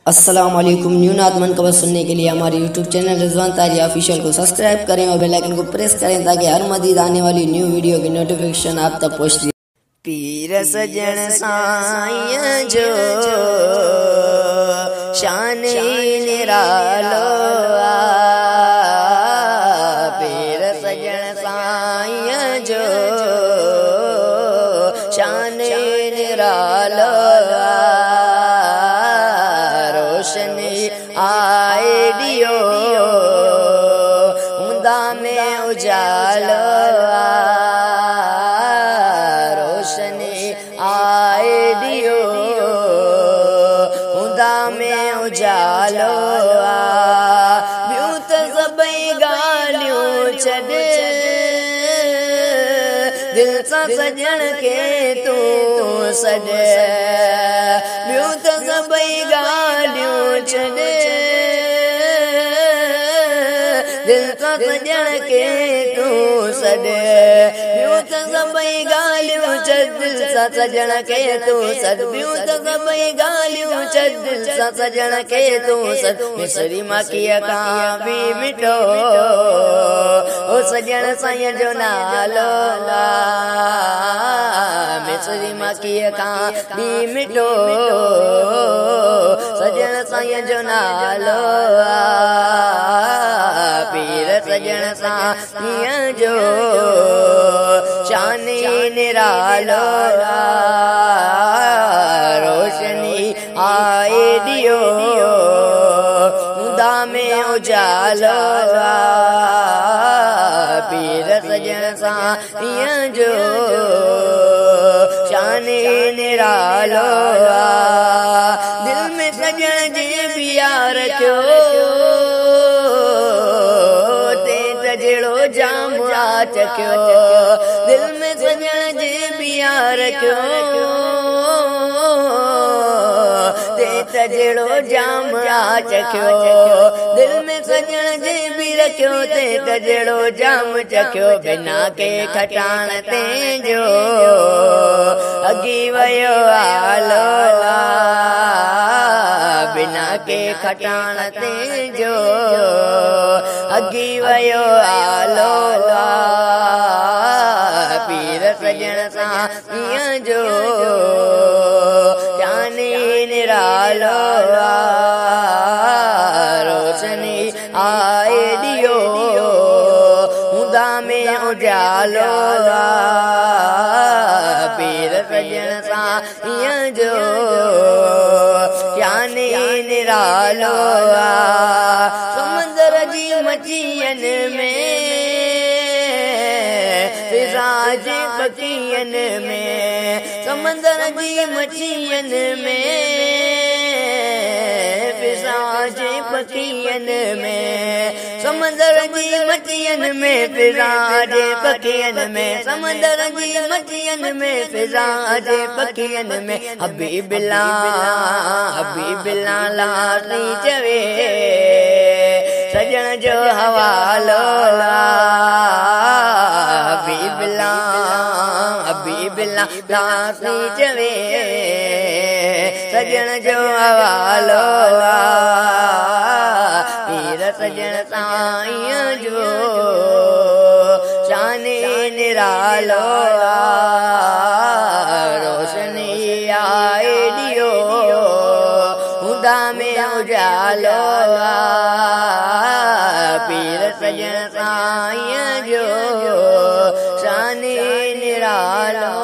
अस्सलाम वालेकुम। न्यू नात मनकबत सुनने के लिए हमारे यूट्यूब चैनल रिजवान तारिया ऑफिशियल को सब्सक्राइब करें और बेल आइकन को प्रेस करें ताकि हर मजीद आने वाली न्यू वीडियो की नोटिफिकेशन आप तक पहुंचती। पीर सजन साईं जो शान निरालो, पीर सजन साईं जो शान निरालो, आए दियो उदा में उजालो, रोशनी आए दियो उदा में उजालो, ब्यूत सबई गालियों छॾ दिल सां सजण के तू सॾ, ब्यूत सबई गालियों छॾ दिल सां सजण के तू सॾ, ॿियूं त सभई ॻाल्हियूं छॾ दिल सां सजण के तू सॾ, ॿियूं त सभई ॻाल्हियूं छॾ दिल सां सजण के तू सॾ, मिसरी माखीअ खां बि मिठो ओ सजण साईं जो नालो, मिसरी माखीअ खां बि मिठो सजण साईं जो नालो, पीर सजन साईं जो शान निरालो, रोशनी आए दियो उदा में उजालो, पीर सजन साईं जो शान निरालो, दिल में सजन जी बिया रखियो जड़ो जाम आ चखियो, दिल में सजण जे बिया रखियो ते जड़ो जाम आ चखियो, दिल में सजण जे बि रखियो ते जड़ो जाम चखियो, बिना के खटाण ते जो अगी वयो आलो, बिना के खटाण ते जो अगी वयो आलो, पीर सजन साईं जो शान निरालो, रोशनी आए दियो उदा में उजालो, पीर सजन साईं जो शान निरालो, समंदर जी मछियन में फिजाज पखियन में, समंदर जी मछियन में फिजाज पखियन में, समंदर जी मछियन में फिजाज पखियन में, समंदर जी मछियन में फिजाज पखियन में, हबीबिल्ला लाली चवे सजण जो हवालो, हबीबिल्ला लाली चवे सजण जो हवालो, पीर सजन साईं जो शान निरालो, रोशनी आए दियो उदा में उजालो, पीर सजन साईं जो शान निरालो।